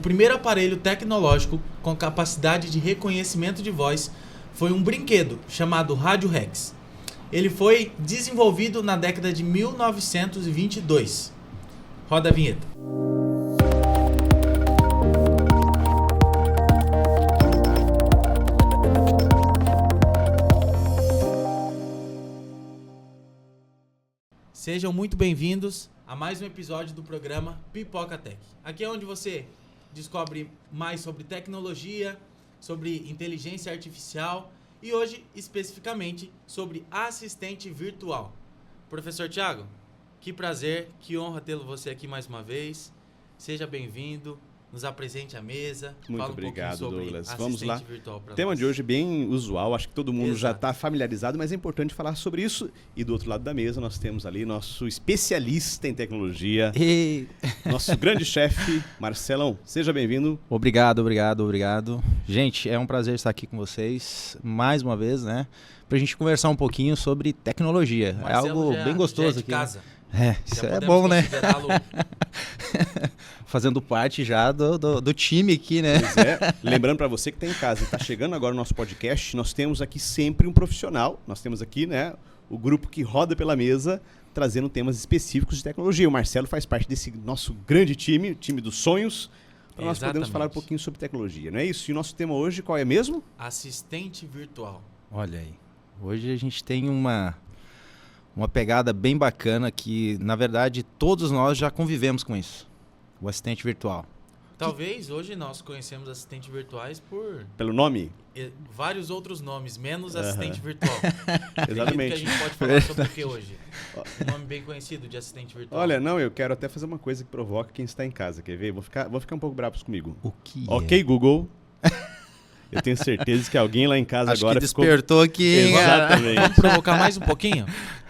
primeiro aparelho tecnológico com capacidade de reconhecimento de voz foi um brinquedo chamado Rádio Rex. Ele foi desenvolvido na década de 1922. Roda a vinheta. Sejam muito bem-vindos a mais um episódio do programa Pipoca Tech. Aqui é onde você descobre mais sobre tecnologia, sobre inteligência artificial e hoje, especificamente, sobre assistente virtual. Professor Thiago, que prazer, que honra tê-lo você aqui mais uma vez. Seja bem-vindo. Nos apresente a mesa. Muito obrigado, Douglas. Vamos lá. O tema de hoje é bem usual, acho que todo mundo já está familiarizado, mas é importante falar sobre isso. E do outro lado da mesa nós temos ali nosso especialista em tecnologia, nosso grande chefe, Marcelão. Seja bem-vindo. Obrigado. Gente, é um prazer estar aqui com vocês mais uma vez, né? Pra gente conversar um pouquinho sobre tecnologia. Marcelo é algo bem gostoso já é de aqui. casa. Isso é bom, né? Fazendo parte já do time aqui, né? Pois é. Lembrando para você que está em casa e está chegando agora o nosso podcast, nós temos aqui sempre um profissional. Nós temos aqui, né, o grupo que roda pela mesa, trazendo temas específicos de tecnologia. O Marcelo faz parte desse nosso grande time, o time dos sonhos, para nós podermos falar um pouquinho sobre tecnologia, não é isso? E o nosso tema hoje qual é mesmo? Assistente virtual. Olha aí, hoje a gente tem uma pegada bem bacana que, na verdade, todos nós já convivemos com isso. O assistente virtual. Talvez hoje nós conhecemos assistentes virtuais pelo nome? Vários outros nomes, menos assistente virtual. Exatamente. Que a gente pode falar sobre o que hoje? Um nome bem conhecido de assistente virtual. Olha, não, eu quero até fazer uma coisa que provoca quem está em casa. Quer ver? Vou ficar um pouco bravos comigo. O que Ok, Google. Eu tenho certeza que alguém lá em casa Acho agora que despertou aqui, hein? Exatamente. Vamos provocar mais um pouquinho?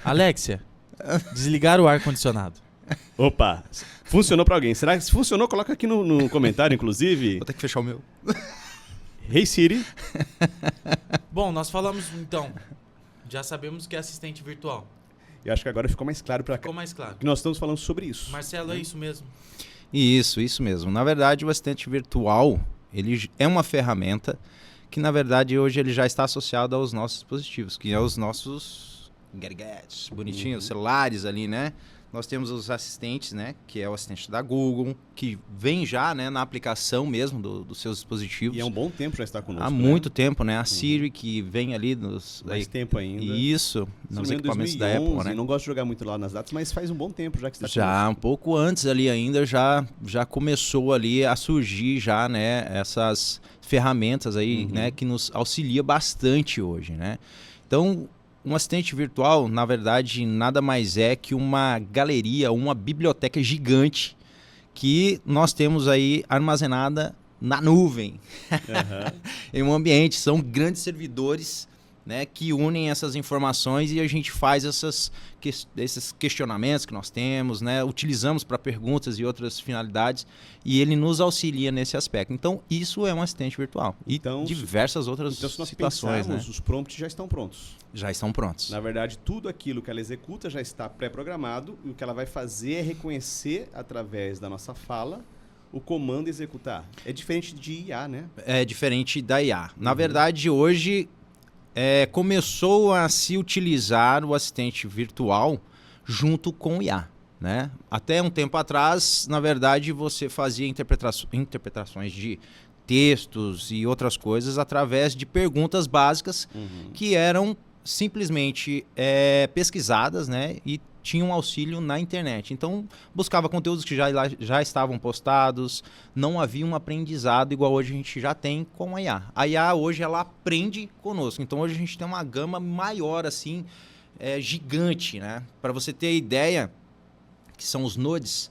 Alexia, desligar o ar-condicionado. Opa, funcionou para alguém. Será que se funcionou, coloca aqui no comentário, inclusive. Vou ter que fechar o meu. Hey Siri. Bom, nós falamos, então, já sabemos que é assistente virtual. Eu acho que agora ficou mais claro para cá. Ficou mais claro. Que nós estamos falando sobre isso. Marcelo, é isso mesmo? Isso mesmo. Na verdade, o assistente virtual, ele é uma ferramenta que, na verdade, hoje ele já está associado aos nossos dispositivos, que é os nossos gadgets, bonitinhos, celulares ali, né? Nós temos os assistentes, né? Que é o assistente da Google, que vem já, né, na aplicação mesmo dos seus dispositivos. E é um bom tempo já está conosco. Há muito tempo, né? A Siri, que vem ali nos... Mais tempo ainda. Isso, nos equipamentos 2011, da Apple, né? Não gosto de jogar muito lá nas datas, mas faz um bom tempo já que está conosco. Já, um pouco antes ali ainda, já começou ali a surgir já, né? Essas ferramentas aí, né? Que nos auxilia bastante hoje, né? Então... Um assistente virtual, na verdade, nada mais é que uma galeria, uma biblioteca gigante que nós temos aí armazenada na nuvem, em um ambiente. São grandes servidores, né, que unem essas informações e a gente faz esses questionamentos que nós temos, né, utilizamos para perguntas e outras finalidades e ele nos auxilia nesse aspecto. Então, isso é um assistente virtual e diversas outras situações. Né? Os prompts já estão prontos. Já estão prontos. Na verdade, tudo aquilo que ela executa já está pré-programado e o que ela vai fazer é reconhecer, através da nossa fala, o comando executar. É diferente de IA, né? É diferente da IA. Na verdade, hoje... começou a se utilizar o assistente virtual junto com o IA, né? Até um tempo atrás, na verdade, você fazia interpretações de textos e outras coisas através de perguntas básicas que eram simplesmente pesquisadas, né? E tinham auxílio na internet. Então, buscava conteúdos que já estavam postados, não havia um aprendizado igual hoje a gente já tem com a IA. A IA hoje, ela aprende conosco. Então, hoje a gente tem uma gama maior, assim, gigante, né? Para você ter ideia, que são os nodes,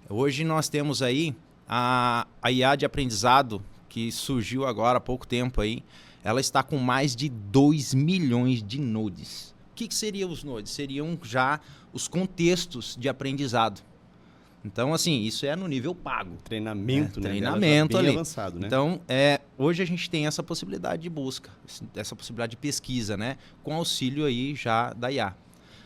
hoje nós temos aí a IA de aprendizado, que surgiu agora há pouco tempo aí, ela está com mais de 2 milhões de nodes. O que seriam os nodes? Seriam já os contextos de aprendizado. Então, assim, isso é no nível pago. Treinamento, né? Treinamento ali. Avançado, né? Então, hoje a gente tem essa possibilidade de busca, essa possibilidade de pesquisa, né? Com auxílio aí já da IA.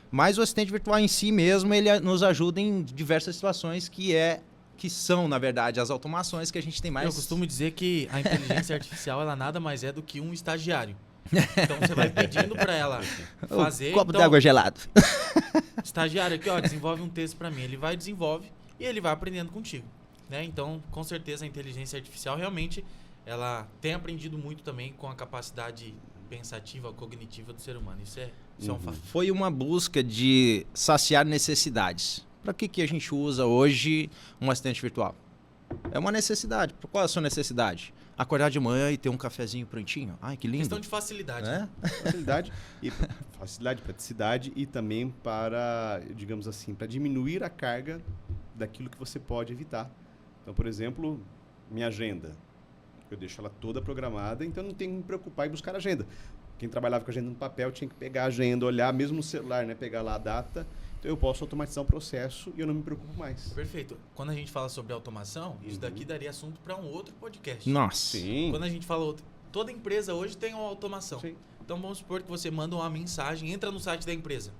Mas o assistente virtual em si mesmo, ele nos ajuda em diversas situações, que é que são, na verdade, as automações que a gente tem mais... Eu costumo dizer que a inteligência artificial, ela nada mais é do que um estagiário. Então você vai pedindo para ela fazer... Copo então, d'água gelado. Estagiário aqui, ó, desenvolve um texto para mim. Ele vai, desenvolve e ele vai aprendendo contigo, né? Então, com certeza, a inteligência artificial realmente ela tem aprendido muito também com a capacidade pensativa, cognitiva do ser humano. Isso é um fato. Foi uma busca de saciar necessidades. Para que a gente usa hoje um assistente virtual? É uma necessidade. Qual é a sua necessidade? Acordar de manhã e ter um cafezinho prontinho? Ai, que lindo. Questão de facilidade. Né? Facilidade, praticidade e também para, digamos assim, para diminuir a carga daquilo que você pode evitar. Então, por exemplo, minha agenda. Eu deixo ela toda programada, então não tenho que me preocupar em buscar agenda. Quem trabalhava com agenda no papel tinha que pegar a agenda, olhar, mesmo no celular, né, pegar lá a data. Então eu posso automatizar um processo e eu não me preocupo mais. Perfeito. Quando a gente fala sobre automação, isso daqui daria assunto para um outro podcast. Nossa. Sim. Quando a gente fala toda empresa hoje tem uma automação. Sim. Então vamos supor que você manda uma mensagem, entra no site da empresa,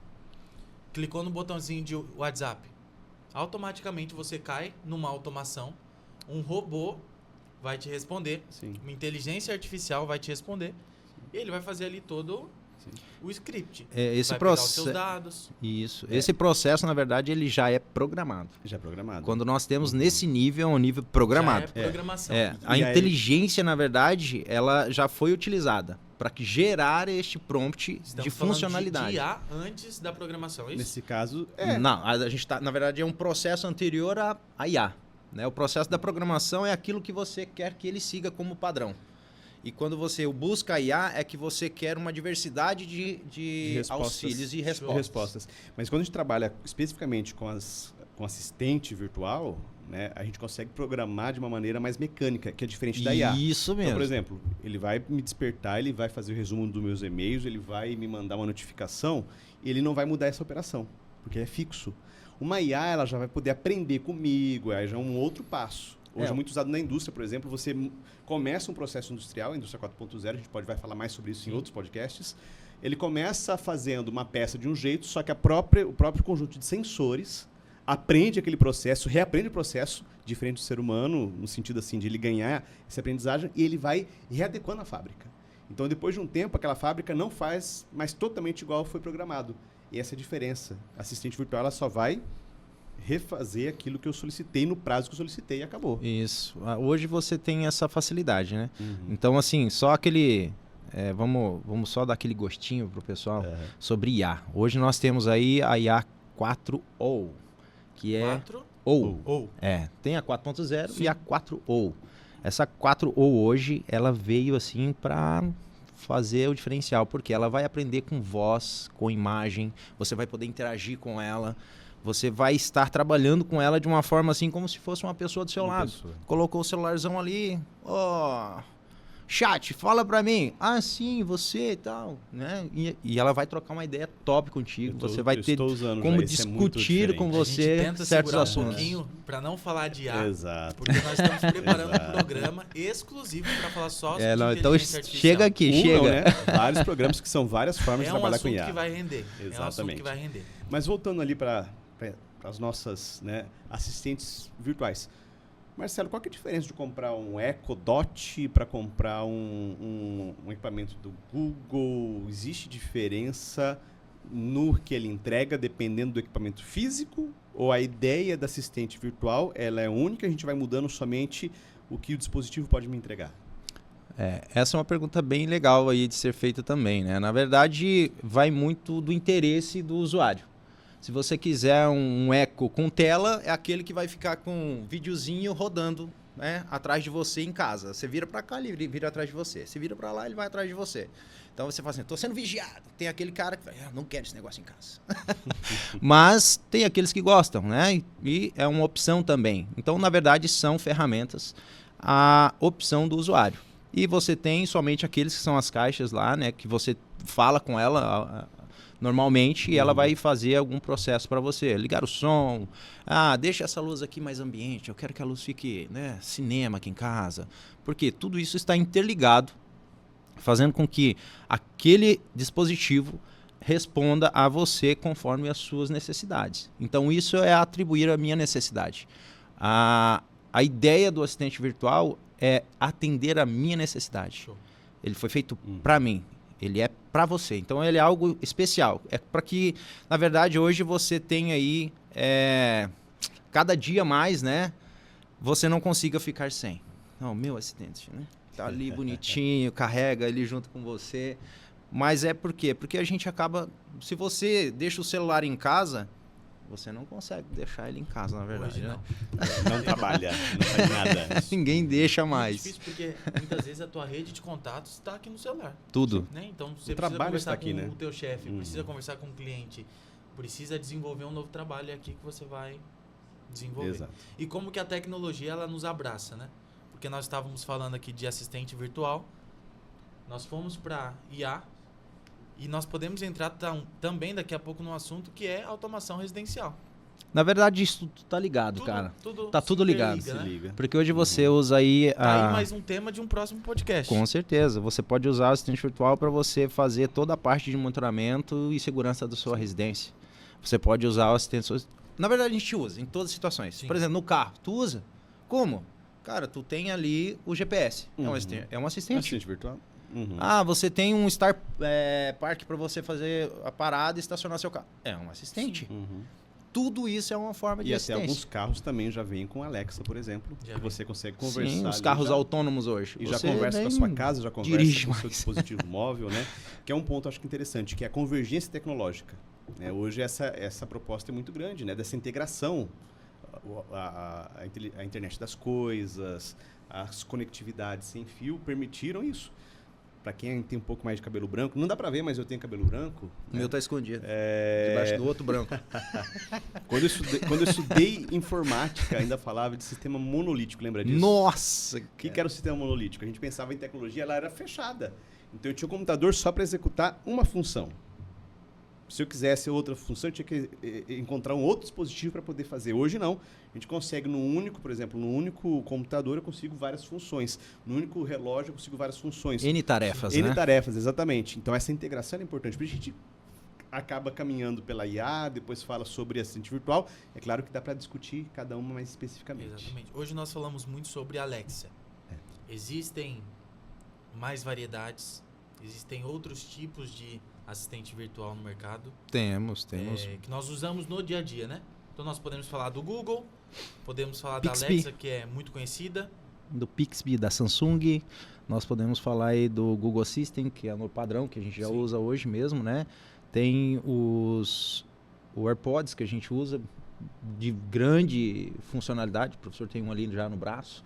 clicou no botãozinho de WhatsApp, automaticamente você cai numa automação, um robô vai te responder, Sim. uma inteligência artificial vai te responder, e ele vai fazer ali todo o script. Esse vai pegar os processo. seus dados. Isso. Esse processo, na verdade, ele já é programado. Já é programado. Quando nós temos nesse nível, é um nível programado. Já é programação. A E inteligência, na verdade, ela já foi utilizada para gerar este prompt Estamos de falando funcionalidade. de IA antes da programação, é isso? Nesse caso, Não, a gente tá, na verdade, é um processo anterior à IA. Né? O processo da programação é aquilo que você quer que ele siga como padrão. E quando você busca a IA, é que você quer uma diversidade de auxílios e respostas. Mas quando a gente trabalha especificamente com assistente virtual, né, a gente consegue programar de uma maneira mais mecânica, que é diferente da IA. Isso mesmo. Então, por exemplo, ele vai me despertar, ele vai fazer o resumo dos meus e-mails, ele vai me mandar uma notificação, e ele não vai mudar essa operação, porque é fixo. Uma IA, ela já vai poder aprender comigo, aí já é um outro passo. Hoje é muito usado na indústria, por exemplo, você começa um processo industrial, a indústria 4.0, a gente vai falar mais sobre isso em outros podcasts. Ele começa fazendo uma peça de um jeito, só que o próprio conjunto de sensores aprende aquele processo, reaprende o processo, diferente do ser humano, no sentido assim de ele ganhar essa aprendizagem, e ele vai readequando a fábrica. Então, depois de um tempo, aquela fábrica não faz mais totalmente igual foi programado. E essa é a diferença. A assistente virtual ela só vai refazer aquilo que eu solicitei no prazo que eu solicitei e acabou. Isso. Hoje você tem essa facilidade, né? Então, assim, só aquele... vamos só dar aquele gostinho pro pessoal sobre IA. Hoje nós temos aí a IA 4O, que é... 4 ou. Tem a 4.0 e a 4O. Essa 4O hoje, ela veio assim para fazer o diferencial, porque ela vai aprender com voz, com imagem, você vai poder interagir com ela, você vai estar trabalhando com ela de uma forma assim como se fosse uma pessoa do seu lado. Colocou o celularzão ali, chat, fala pra mim. Ah, sim, você e tal, né? E ela vai trocar uma ideia top contigo. Você vai ter como discutir com você certos assuntos. Um pouquinho pra não falar de IA. Exato. Porque nós estamos preparando um programa exclusivo pra falar só sobre então inteligência artificial. chega aqui, chega. Né? Vários programas que são várias formas de trabalhar com IA. É um assunto que vai render. Exatamente. É um assunto que vai render. Mas voltando ali para as nossas, né, assistentes virtuais. Marcelo, qual que é a diferença de comprar um Echo Dot para comprar um equipamento do Google? Existe diferença no que ele entrega dependendo do equipamento físico? Ou a ideia da assistente virtual ela é única, a gente vai mudando somente o que o dispositivo pode me entregar? Essa é uma pergunta bem legal aí de ser feita também, né? Na verdade, vai muito do interesse do usuário. Se você quiser um Echo com tela, é aquele que vai ficar com um videozinho rodando, né, atrás de você em casa. Você vira para cá, ele vira atrás de você. Você vira para lá, ele vai atrás de você. Então você fala assim, tô sendo vigiado. Tem aquele cara que fala, não quero esse negócio em casa. Mas tem aqueles que gostam, né? E é uma opção também. Então, na verdade, são ferramentas a opção do usuário. E você tem somente aqueles que são as caixas lá, né, que você fala com ela normalmente, e ela vai fazer algum processo para você. Ligar o som, deixa essa luz aqui mais ambiente, eu quero que a luz fique, né, cinema aqui em casa. Porque tudo isso está interligado, fazendo com que aquele dispositivo responda a você conforme as suas necessidades. Então, isso é atribuir a minha necessidade. A ideia do assistente virtual é atender a minha necessidade. Show. Ele foi feito para mim. Ele é para você. Então, ele é algo especial. É para que, na verdade, hoje você tenha aí, cada dia mais, né? Você não consiga ficar sem. Não, meu assistente, né? Tá ali bonitinho, carrega ali junto com você. Mas é por quê? Porque a gente acaba... Se você deixa o celular em casa... Você não consegue deixar ele em casa, na verdade, Hoje né? Não trabalha, não faz nada. Ninguém deixa É mais. difícil porque muitas vezes a tua rede de contatos está aqui no celular. Tudo. Né? Então você precisa trabalho conversar está aqui, com né? o teu chefe, precisa conversar com o cliente, precisa desenvolver um novo trabalho aqui que você vai desenvolver. Exato. E como que a tecnologia ela nos abraça, né? Porque nós estávamos falando aqui de assistente virtual, nós fomos para IA e nós podemos entrar também daqui a pouco num assunto que é automação residencial. Na verdade, isso tudo tá ligado, cara. Tá tudo se ligado. interliga, Se né? liga. Porque hoje você usa aí... Tá aí mais um tema de um próximo podcast. Com certeza. Você pode usar o assistente virtual para você fazer toda a parte de monitoramento e segurança da sua residência. Você pode usar o assistente... Na verdade, a gente usa em todas as situações. Sim. Por exemplo, no carro. Tu usa? Como? Cara, tu tem ali o GPS. É um assistente. Assistente virtual? Ah, você tem um Star Park para você fazer a parada e estacionar seu carro. É um assistente. Tudo isso é uma forma de E até assistência. alguns carros também já vêm com Alexa, por exemplo, Já que vem. você consegue conversar. Sim, os ali carros já, autônomos hoje. E já Você conversa com a nem sua casa, já conversa dirige com o seu mais. dispositivo móvel, né? Que é um ponto, acho que interessante, que é a convergência tecnológica. Né? Hoje essa proposta é muito grande, né? Dessa integração, a internet das coisas, as conectividades sem fio permitiram isso. Para quem tem um pouco mais de cabelo branco, não dá para ver, mas eu tenho cabelo branco. O meu tá escondido. É... Debaixo do outro branco. Quando eu estudei informática, ainda falava de sistema monolítico, lembra disso? Nossa! O que era o sistema monolítico? A gente pensava em tecnologia, ela era fechada. Então eu tinha um computador só para executar uma função. Se eu quisesse outra função, eu tinha que encontrar um outro dispositivo para poder fazer. Hoje não. A gente consegue por exemplo, no único computador eu consigo várias funções. No único relógio eu consigo várias funções. N tarefas, N né? tarefas, exatamente. Então essa integração é importante. Por isso a gente acaba caminhando pela IA, depois fala sobre assistente virtual. É claro que dá para discutir cada uma mais especificamente. Exatamente. Hoje nós falamos muito sobre Alexa. Existem mais variedades, existem outros tipos de assistente virtual no mercado. Temos. Que nós usamos no dia a dia, né? Então nós podemos falar do Google, podemos falar Bixby. da Alexa, que é muito conhecida. Do Bixby, da Samsung. Nós podemos falar aí do Google Assistant, que é no padrão, que a gente já Sim. usa hoje mesmo, né? Tem o AirPods, que a gente usa de grande funcionalidade. O professor tem um ali já no braço.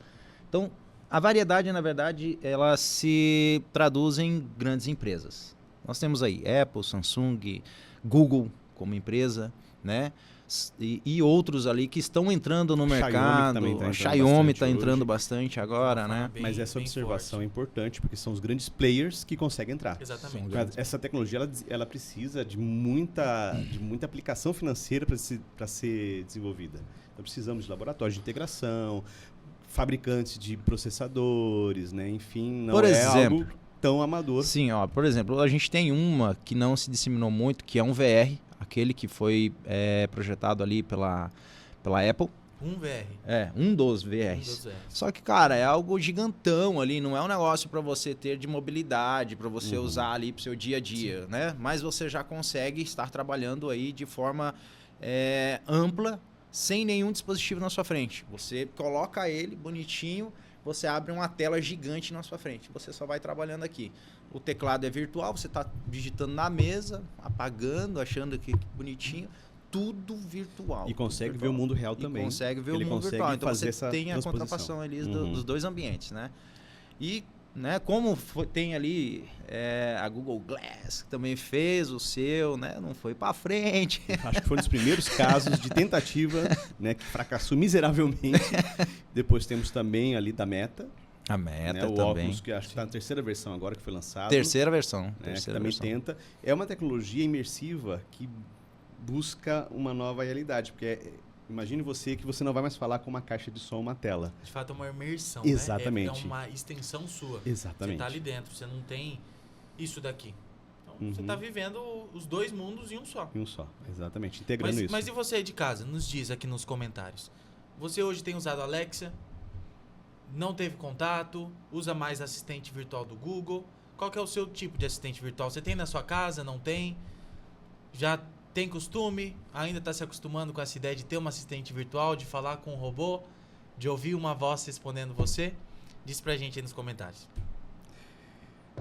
Então, a variedade, na verdade, ela se traduz em grandes empresas. Nós temos aí Apple, Samsung, Google como empresa, né? E outros ali que estão entrando no mercado. A Xiaomi está entrando bastante agora, né? Mas essa observação é importante, porque são os grandes players que conseguem entrar. Exatamente. Mas essa tecnologia ela precisa de muita aplicação financeira para ser desenvolvida. Então precisamos de laboratórios de integração, fabricantes de processadores, né? Enfim, não Por é exemplo, algo tão amador. Sim, ó, por exemplo, a gente tem uma que não se disseminou muito, que é um VR, aquele que foi projetado ali pela Apple. Um VR. Um dos VRs. Só que, cara, é algo gigantão ali, não é um negócio para você ter de mobilidade, para você usar ali pro seu dia a dia, né? Mas você já consegue estar trabalhando aí de forma ampla, sem nenhum dispositivo na sua frente. Você coloca ele bonitinho, você abre uma tela gigante na sua frente. Você só vai trabalhando aqui. O teclado é virtual, você está digitando na mesa, apagando, achando que bonitinho. Tudo virtual. E consegue virtual. ver o mundo real também. E consegue ver Ele o mundo consegue virtual. Então fazer você essa tem a transposição. contrafação ali dos dois ambientes, né? E, né, como tem ali a Google Glass, que também fez o seu, né? Não foi para frente. Acho que foi um dos primeiros casos de tentativa, né, que fracassou miseravelmente. Depois temos também ali da Meta. A Meta o também. Oculus, que acho que está na terceira versão agora que foi lançado. Terceira versão. Né, Terceira que também versão. tenta. É uma tecnologia imersiva que busca uma nova realidade, porque imagine você que você não vai mais falar com uma caixa de som, uma tela. De fato é uma imersão, Exatamente. né? É uma extensão sua. Exatamente. Você está ali dentro, você não tem isso daqui. Então você está vivendo os dois mundos em um só. Em um só, exatamente. Integrando isso. Mas e você aí de casa? Nos diz aqui nos comentários. Você hoje tem usado a Alexa, não teve contato, usa mais assistente virtual do Google. Qual que é o seu tipo de assistente virtual? Você tem na sua casa, não tem? Já tem costume? Ainda está se acostumando com essa ideia de ter uma assistente virtual, de falar com um robô, de ouvir uma voz respondendo você? Diz pra gente aí nos comentários.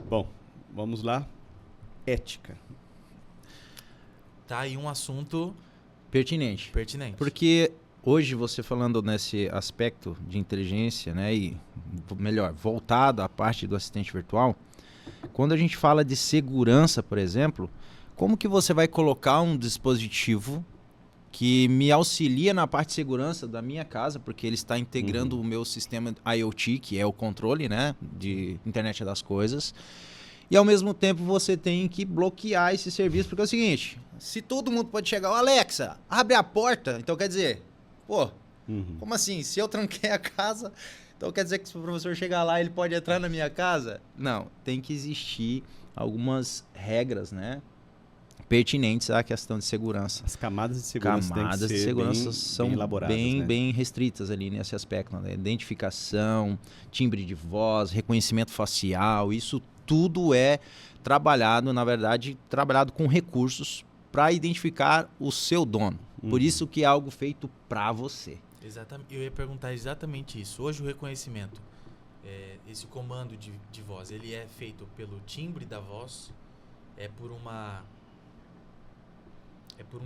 Bom, vamos lá. Ética. Tá aí um assunto Pertinente. pertinente. Porque hoje você falando nesse aspecto de inteligência, né, e melhor, voltado à parte do assistente virtual, quando a gente fala de segurança, por exemplo, como que você vai colocar um dispositivo que me auxilia na parte de segurança da minha casa, porque ele está integrando o meu sistema IoT, que é o controle, né, de internet das coisas, e ao mesmo tempo você tem que bloquear esse serviço, porque é o seguinte, se todo mundo pode chegar, Alexa, abre a porta, então quer dizer, pô, como assim? Se eu tranquei a casa, então quer dizer que se o professor chegar lá, ele pode entrar na minha casa? Não, tem que existir algumas regras, né, pertinentes à questão de segurança. As camadas de segurança têm que ser são bem elaboradas, né? bem restritas ali nesse aspecto, né? Identificação, timbre de voz, reconhecimento facial, isso tudo é trabalhado, na verdade, trabalhado com recursos para identificar o seu dono. Por isso que é algo feito para você. Exatamente. Eu ia perguntar exatamente isso. Hoje o reconhecimento, esse comando de voz, ele é feito pelo timbre da voz, é por um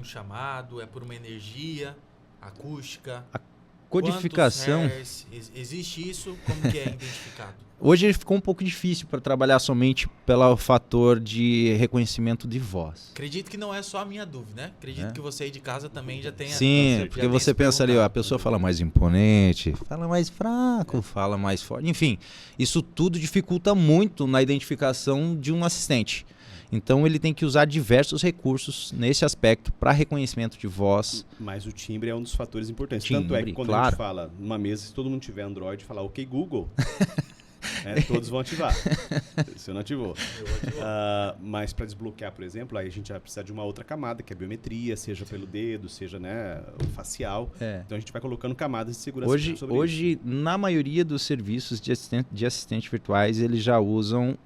chamado, é por uma energia acústica. A codificação. Quantos hertz? Existe isso? Como que é identificado? Hoje ficou um pouco difícil para trabalhar somente pelo fator de reconhecimento de voz. Acredito que não é só a minha dúvida, né? Acredito que você aí de casa também já tenha... Sim, porque você pensa ali, ó, a pessoa fala mais imponente, fala mais fraco, fala mais forte. Enfim, isso tudo dificulta muito na identificação de um assistente. Então ele tem que usar diversos recursos nesse aspecto para reconhecimento de voz. Mas o timbre é um dos fatores importantes. Timbre, Tanto é que quando a gente fala numa mesa, se todo mundo tiver Android, falar OK Google, todos vão ativar. Você não ativou. Mas para desbloquear, por exemplo, aí a gente vai precisar de uma outra camada, que é a biometria, seja pelo dedo, seja o facial. Então a gente vai colocando camadas de segurança sobre hoje isso. Na maioria dos serviços de assistentes virtuais, eles já usam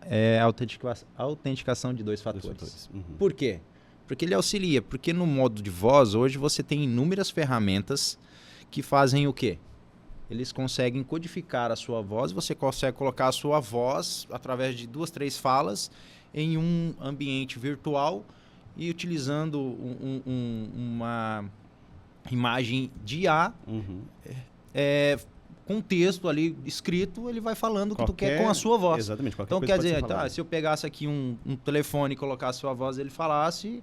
autenticação de dois fatores. Por quê? Porque ele auxilia. Porque no modo de voz, hoje você tem inúmeras ferramentas que fazem o quê? Eles conseguem codificar a sua voz, você consegue colocar a sua voz através de 2, 3 falas em um ambiente virtual e utilizando uma imagem de IA, com texto ali escrito, ele vai falando o que tu quer com a sua voz. Exatamente. Então quer dizer, se eu pegasse aqui um telefone e colocasse a sua voz, ele falasse...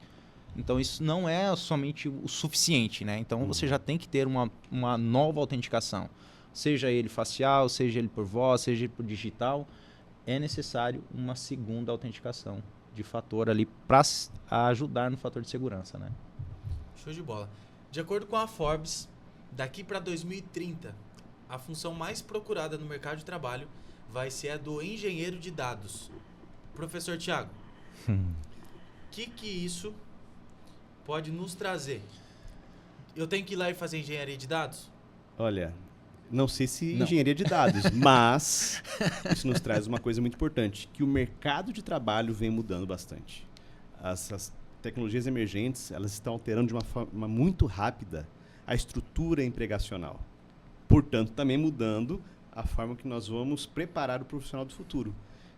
Então, isso não é somente o suficiente, né? Então, você já tem que ter uma nova autenticação. Seja ele facial, seja ele por voz, seja ele por digital. É necessário uma segunda autenticação de fator ali para ajudar no fator de segurança, né? Show de bola. De acordo com a Forbes, daqui para 2030, a função mais procurada no mercado de trabalho vai ser a do engenheiro de dados. Professor Thiago, que isso pode nos trazer? Eu tenho que ir lá e fazer engenharia de dados? Olha, não sei se engenharia de dados, mas isso nos traz uma coisa muito importante, que o mercado de trabalho vem mudando bastante. As tecnologias emergentes, elas estão alterando de uma forma muito rápida a estrutura empregacional. Portanto, também mudando a forma que nós vamos preparar o profissional do futuro.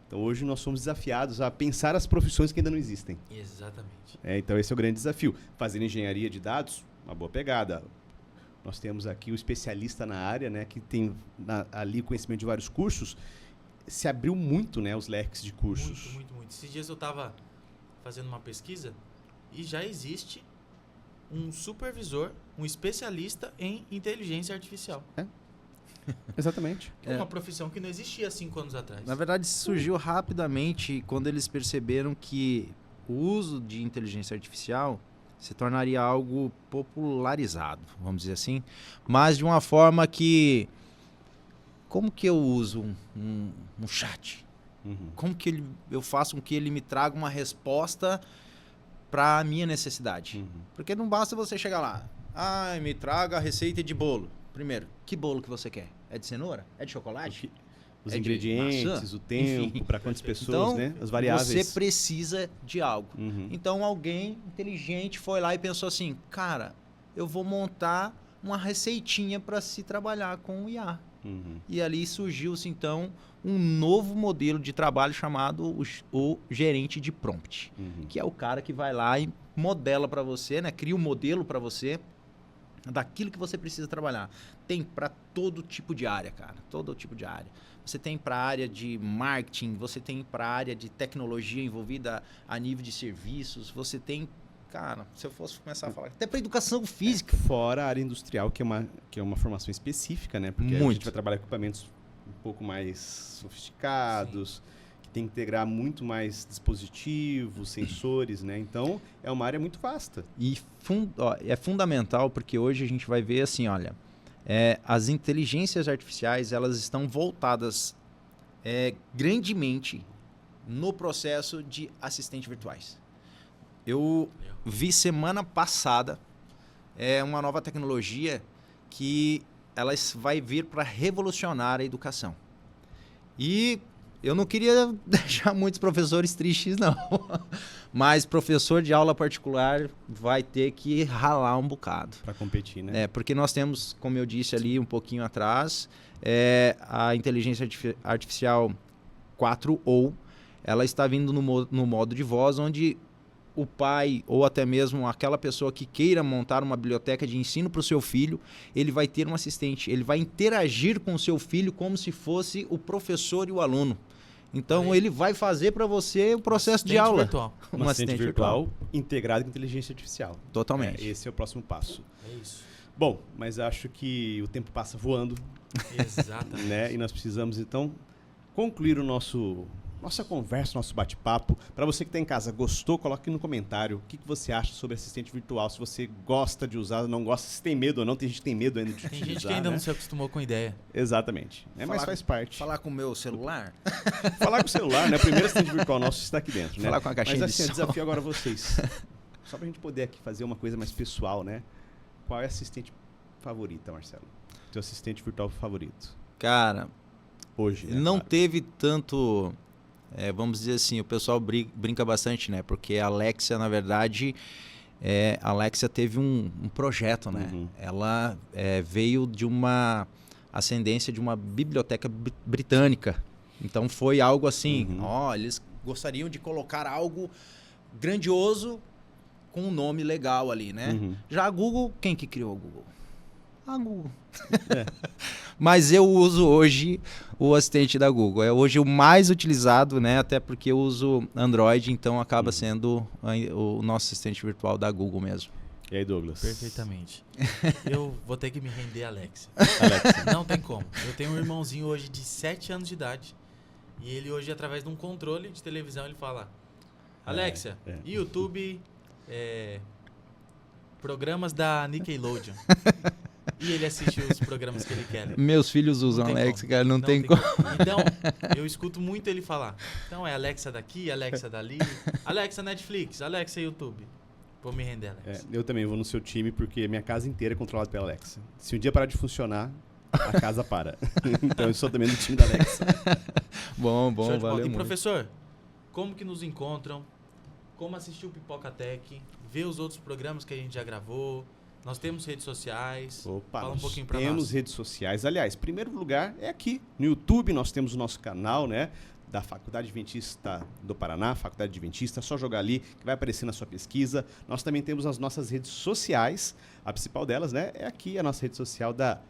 Então, hoje nós somos desafiados a pensar as profissões que ainda não existem. Exatamente. Então, esse é o grande desafio. Fazer engenharia de dados, uma boa pegada. Nós temos aqui o especialista na área, né, que tem ali conhecimento de vários cursos. Se abriu muito, né, os leques de cursos. Muito. Esses dias eu estava fazendo uma pesquisa e já existe um supervisor, um especialista em inteligência artificial. Exatamente. É uma profissão que não existia há 5 anos atrás. Na verdade, surgiu rapidamente quando eles perceberam que o uso de inteligência artificial se tornaria algo popularizado, vamos dizer assim, mas de uma forma que... Como que eu uso um chat? Como que eu faço com que ele me traga uma resposta para a minha necessidade? Porque não basta você chegar lá, me traga a receita de bolo. Primeiro, que bolo que você quer? É de cenoura? É de chocolate? Os É de ingredientes, maçã? o tempo, Enfim. para quantas pessoas, Então, né? As variáveis. você precisa de algo. Uhum. Então, alguém inteligente foi lá e pensou assim, cara, eu vou montar uma receitinha para se trabalhar com o IA. Uhum. E ali surgiu-se, então, um novo modelo de trabalho chamado o gerente de prompt, Uhum. que é o cara que vai lá e modela para você, né? Cria um modelo para você daquilo que você precisa trabalhar. Tem para todo tipo de área, cara. Todo tipo de área. Você tem para a área de marketing, você tem para a área de tecnologia envolvida a nível de serviços, você tem... Cara, se eu fosse começar a falar, até para educação física. Fora a área industrial, que é uma formação específica, né? Porque a Muito. gente vai trabalhar com equipamentos um pouco mais sofisticados, que tem que integrar muito mais dispositivos, sensores, né? Então, é uma área muito vasta. E é fundamental porque hoje a gente vai ver assim, olha, as inteligências artificiais, elas estão voltadas grandemente no processo de assistentes virtuais. Eu vi semana passada uma nova tecnologia que ela vai vir para revolucionar a educação. E eu não queria deixar muitos professores tristes, não. Mas professor de aula particular vai ter que ralar um bocado. Para competir, né? Porque nós temos, como eu disse ali um pouquinho atrás, a inteligência artificial 4.0, ela está vindo no modo de voz, onde o pai ou até mesmo aquela pessoa que queira montar uma biblioteca de ensino para o seu filho, ele vai ter um assistente, ele vai interagir com o seu filho como se fosse o professor e o aluno. Então, ele vai fazer para você o processo de aula. Virtual. Um assistente virtual integrado com inteligência artificial. Totalmente. Esse é o próximo passo. É isso. Bom, mas acho que o tempo passa voando, Exatamente. né? E nós precisamos, então, concluir nossa conversa, nosso bate-papo. Para você que está em casa, gostou? Coloque aqui no comentário o que você acha sobre assistente virtual. Se você gosta de usar, não gosta, se tem medo ou não. Tem gente que tem medo ainda de utilizar. Tem gente que ainda né? não se acostumou com a ideia. Exatamente. Mas faz parte. Falar com o meu celular? Falar com o celular, né? O primeiro assistente virtual nosso está aqui dentro, né? Falar com a caixinha Mas de assim, eu som. desafio agora vocês. Só para a gente poder aqui fazer uma coisa mais pessoal, né? Qual é a assistente favorita, Marcelo? Teu assistente virtual favorito? Cara, Hoje, né? não Claro. teve tanto... vamos dizer assim, o pessoal brinca bastante, né? Porque a Alexia, na verdade, a Alexia teve um projeto, né? Uhum. Ela veio de uma ascendência de uma biblioteca britânica. Então foi algo assim, eles gostariam de colocar algo grandioso com um nome legal ali, né? Uhum. Já a Google, quem que criou a Google? A Google. Mas eu uso hoje o assistente da Google. É hoje o mais utilizado, né? Até porque eu uso Android, então acaba sendo o nosso assistente virtual da Google mesmo. E aí, Douglas? Perfeitamente. Eu vou ter que me render a Alexia. Alexa. Não tem como. Eu tenho um irmãozinho hoje de 7 anos de idade. E ele hoje, através de um controle de televisão, ele fala: Alexia, YouTube, programas da Nickelodeon. E ele assiste os programas que ele quer. Meus filhos usam Não tem Alexa, como. cara, não tem como. Então, eu escuto muito ele falar. Então é Alexa daqui, Alexa dali, Alexa Netflix, Alexa YouTube. Vou me render, Alexa. Eu também vou no seu time porque minha casa inteira é controlada pela Alexa. Se um dia parar de funcionar, a casa para. Então eu sou também do time da Alexa. Bom, Show de bola. valeu E muito. professor, como que nos encontram? Como assistir o Pipoca Tech? Ver os outros programas que a gente já gravou? Nós temos redes sociais. Opa, Fala um nós pouquinho pra temos nós. redes sociais. Aliás, primeiro lugar é aqui. No YouTube nós temos o nosso canal, né? Da Faculdade Adventista do Paraná, Faculdade Adventista. É só jogar ali que vai aparecer na sua pesquisa. Nós também temos as nossas redes sociais. A principal delas, né? É aqui a nossa rede social da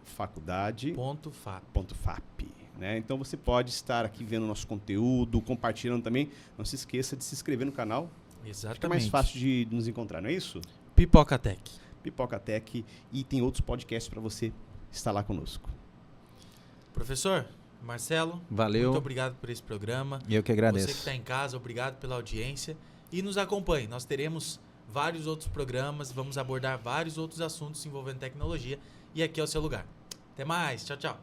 @faculdade.fap. Né? Então você pode estar aqui vendo o nosso conteúdo, compartilhando também. Não se esqueça de se inscrever no canal. Exatamente. Fica mais fácil de nos encontrar, não é isso? Pipoca Tech. Pipoca Tech, e tem outros podcasts para você estar lá conosco. Professor, Marcelo, Valeu. muito obrigado por esse programa. Eu que agradeço. Você que está em casa, obrigado pela audiência. E nos acompanhe. Nós teremos vários outros programas, vamos abordar vários outros assuntos envolvendo tecnologia. E aqui é o seu lugar. Até mais. Tchau, tchau.